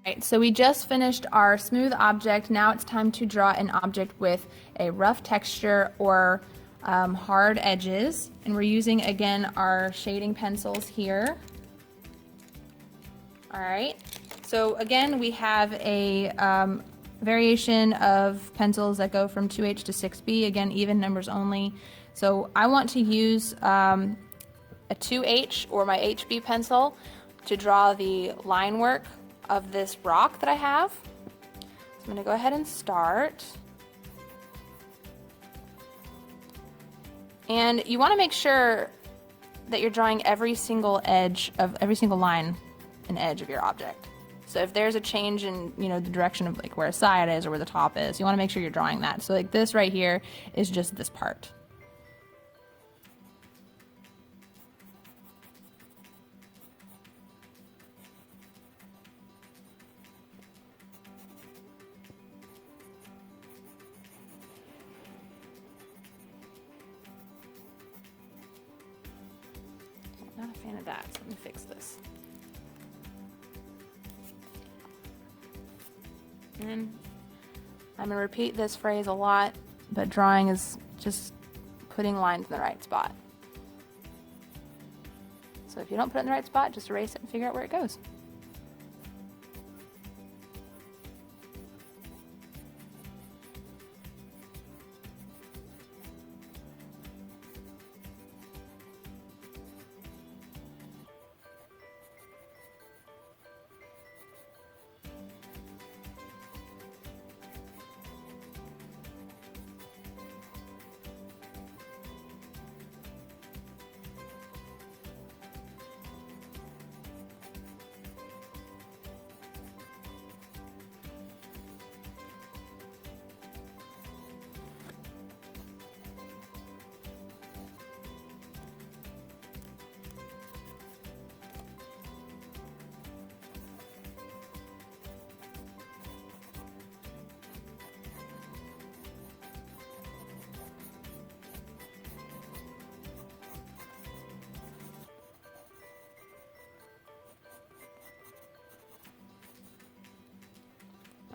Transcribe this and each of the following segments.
Right, so we just finished our smooth object. Now it's time to draw an object with a rough texture or hard edges. And we're using, again, our shading pencils here. All right, so again, we have a variation of pencils that go from 2H to 6B, again, even numbers only. So I want to use a 2H or my HB pencil to draw the line work of this rock that I have. So I'm going to go ahead and start. And you want to make sure that you're drawing every single edge of every single line and edge of your object. So if there's a change in, the direction of like where a side is or where the top is, you want to make sure you're drawing that. So like this right here is just this part. I'm not a fan of that, so let me fix this. And I'm going to repeat this phrase a lot, but drawing is just putting lines in the right spot. So if you don't put it in the right spot, just erase it and figure out where it goes.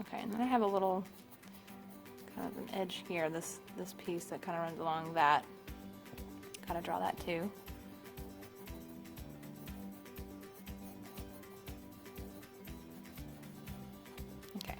Okay, and then I have a little kind of an edge here, this piece that kind of runs along that. Kind of draw that too. Okay,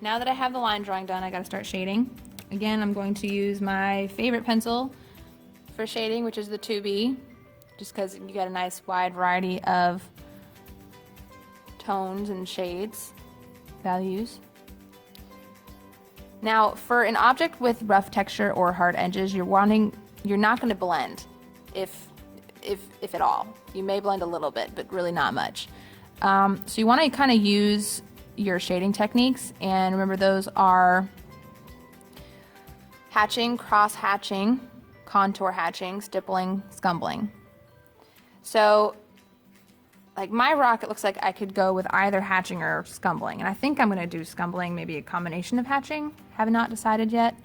now that I have the line drawing done, I got to start shading. Again, I'm going to use my favorite pencil for shading, which is the 2B, just because you get a nice wide variety of tones and shades. Values. Now, for an object with rough texture or hard edges, you're not going to blend, if at all. You may blend a little bit, but really not much. So you want to kind of use your shading techniques, and remember those are hatching, cross hatching, contour hatching, stippling, scumbling. So like my rock, it looks like I could go with either hatching or scumbling. And I think I'm going to do scumbling, maybe a combination of hatching. Have not decided yet.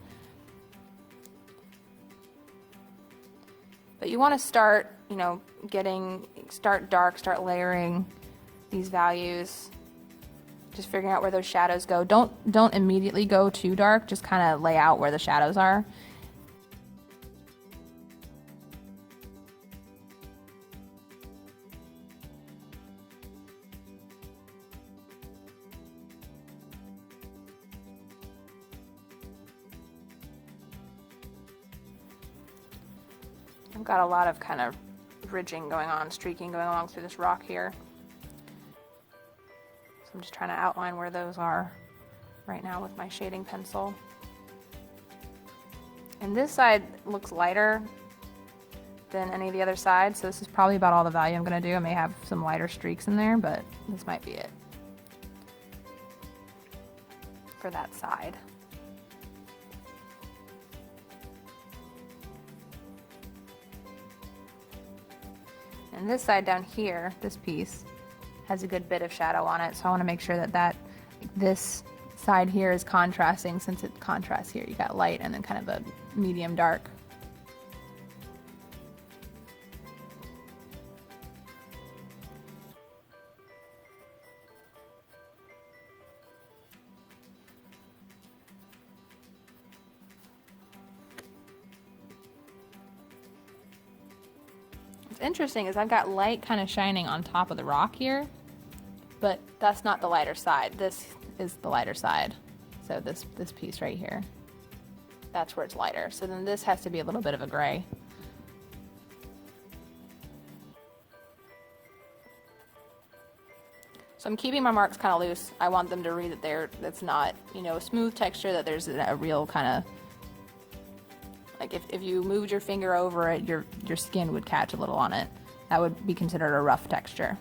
But you want to start, start dark, start layering these values. Just figuring out where those shadows go. Don't immediately go too dark. Just kind of lay out where the shadows are. I've got a lot of kind of ridging going on, streaking going along through this rock here. So I'm just trying to outline where those are right now with my shading pencil. And this side looks lighter than any of the other sides, so this is probably about all the value I'm going to do. I may have some lighter streaks in there, but this might be it for that side. And this side down here, this piece, has a good bit of shadow on it, so I want to make sure that this side here is contrasting, since it contrasts here. You got light and then kind of a medium dark. What's interesting is I've got light kind of shining on top of the rock here, but that's not the lighter side. This is the lighter side. So this piece right here, that's where it's lighter. So then this has to be a little bit of a gray. So I'm keeping my marks kind of loose. I want them to read that that's not, you know, a smooth texture, that there's a real kind of, like if you moved your finger over it, your skin would catch a little on it. That would be considered a rough texture.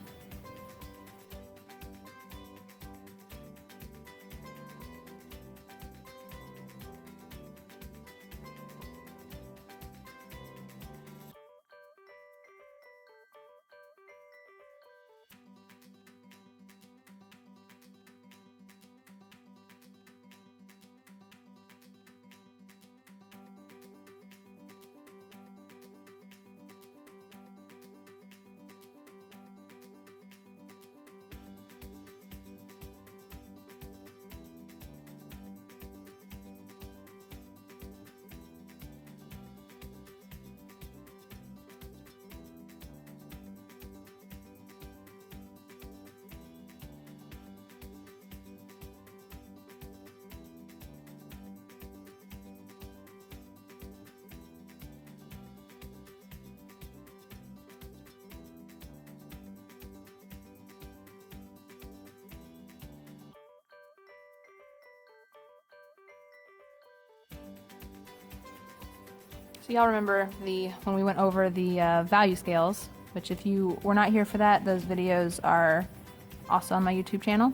So y'all remember when we went over the value scales, which if you were not here for that, those videos are also on my YouTube channel.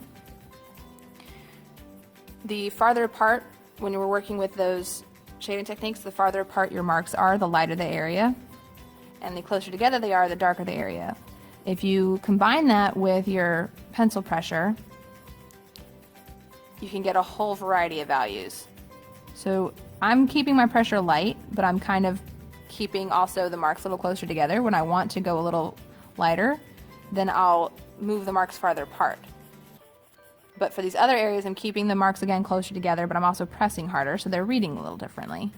The farther apart, when you were working with those shading techniques, the farther apart your marks are, the lighter the area. And the closer together they are, the darker the area. If you combine that with your pencil pressure, you can get a whole variety of values. So I'm keeping my pressure light, but I'm kind of keeping also the marks a little closer together. When I want to go a little lighter, then I'll move the marks farther apart. But for these other areas, I'm keeping the marks again closer together, but I'm also pressing harder, so they're reading a little differently.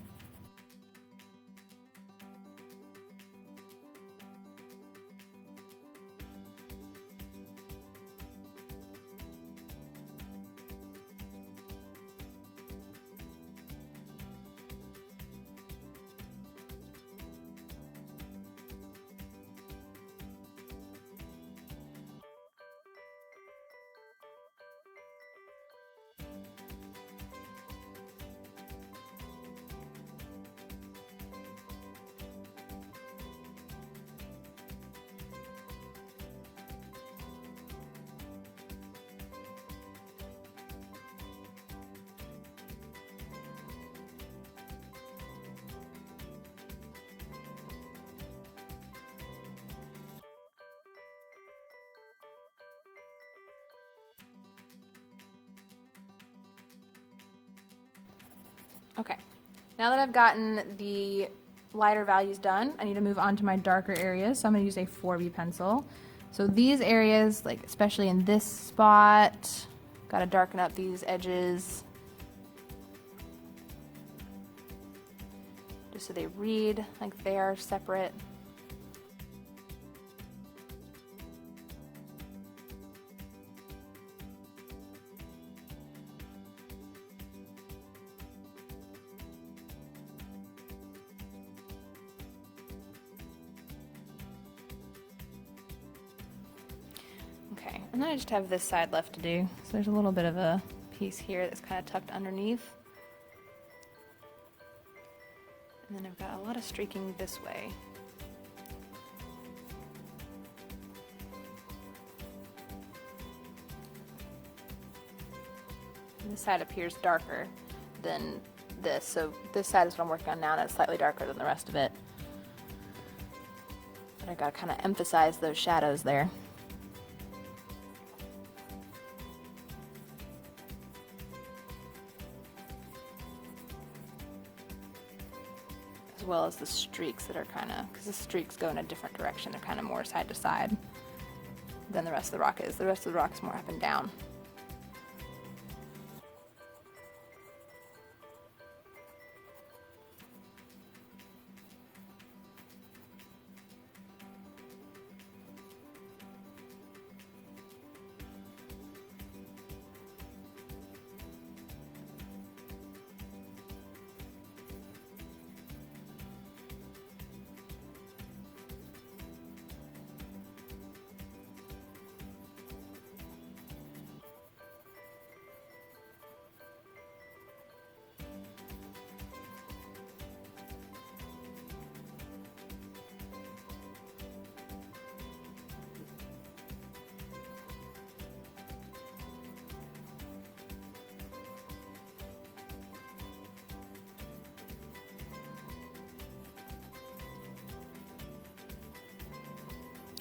Okay, now that I've gotten the lighter values done, I need to move on to my darker areas. So I'm going to use a 4B pencil. So these areas, like especially in this spot, got to darken up these edges just so they read like they are separate. Okay, and then I just have this side left to do. So there's a little bit of a piece here that's kind of tucked underneath. And then I've got a lot of streaking this way. And this side appears darker than this, so this side is what I'm working on now, and it's slightly darker than the rest of it. But I gotta kind of emphasize those shadows there. As well as the streaks that are kind of, because the streaks go in a different direction, they're kind of more side to side than the rest of the rock is. The rest of the rock is more up and down.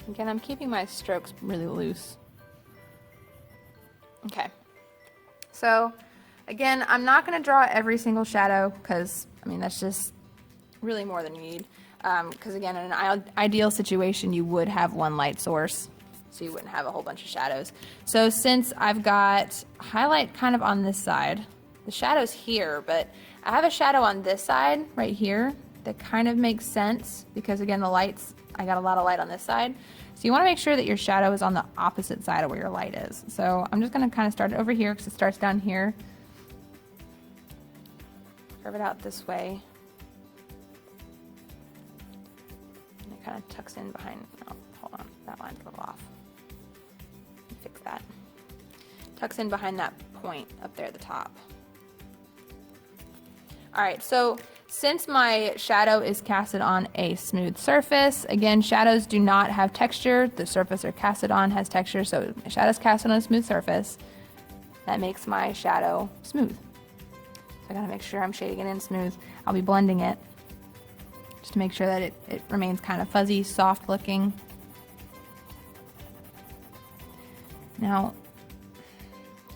Again, I'm keeping my strokes really loose. Okay. So, again, I'm not going to draw every single shadow because, I mean, that's just really more than you need. Because, again, in an ideal situation, you would have one light source, so you wouldn't have a whole bunch of shadows. So since I've got highlight kind of on this side, the shadow's here, but I have a shadow on this side right here that kind of makes sense because, again, the lights, I got a lot of light on this side. So you want to make sure that your shadow is on the opposite side of where your light is. So I'm just going to kind of start it over here because it starts down here. Curve it out this way. And it kind of tucks in behind, oh, hold on, that line's a little off. Fix that. Tucks in behind that point up there at the top. All right, so since my shadow is casted on a smooth surface, again, shadows do not have texture. The surface they're casted on has texture, so my shadow's casted on a smooth surface. That makes my shadow smooth. So I gotta make sure I'm shading it in smooth. I'll be blending it just to make sure that it remains kind of fuzzy, soft looking. Now,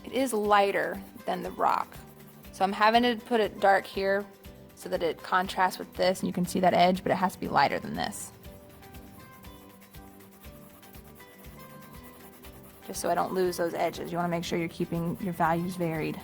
it is lighter than the rock. So I'm having to put it dark here so that it contrasts with this and you can see that edge, but it has to be lighter than this. Just so I don't lose those edges. You want to make sure you're keeping your values varied.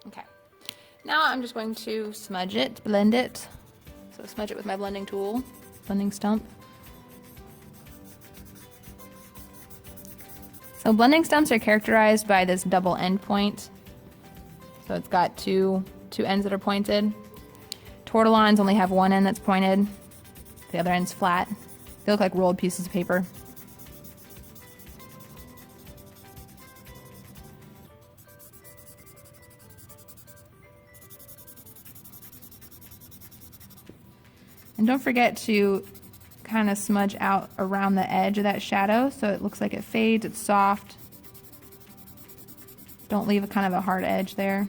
Okay, now I'm just going to smudge it, blend it. So smudge it with my blending tool, blending stump. So blending stumps are characterized by this double end point. So it's got two ends that are pointed. Tortillons only have one end that's pointed. The other end's flat. They look like rolled pieces of paper. And don't forget to kind of smudge out around the edge of that shadow so it looks like it fades, it's soft. Don't leave a kind of a hard edge there.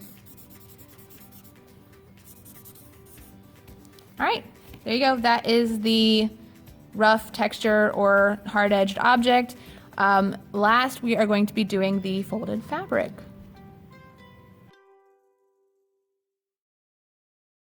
All right, there you go. That is the rough texture or hard-edged object. Last, we are going to be doing the folded fabric.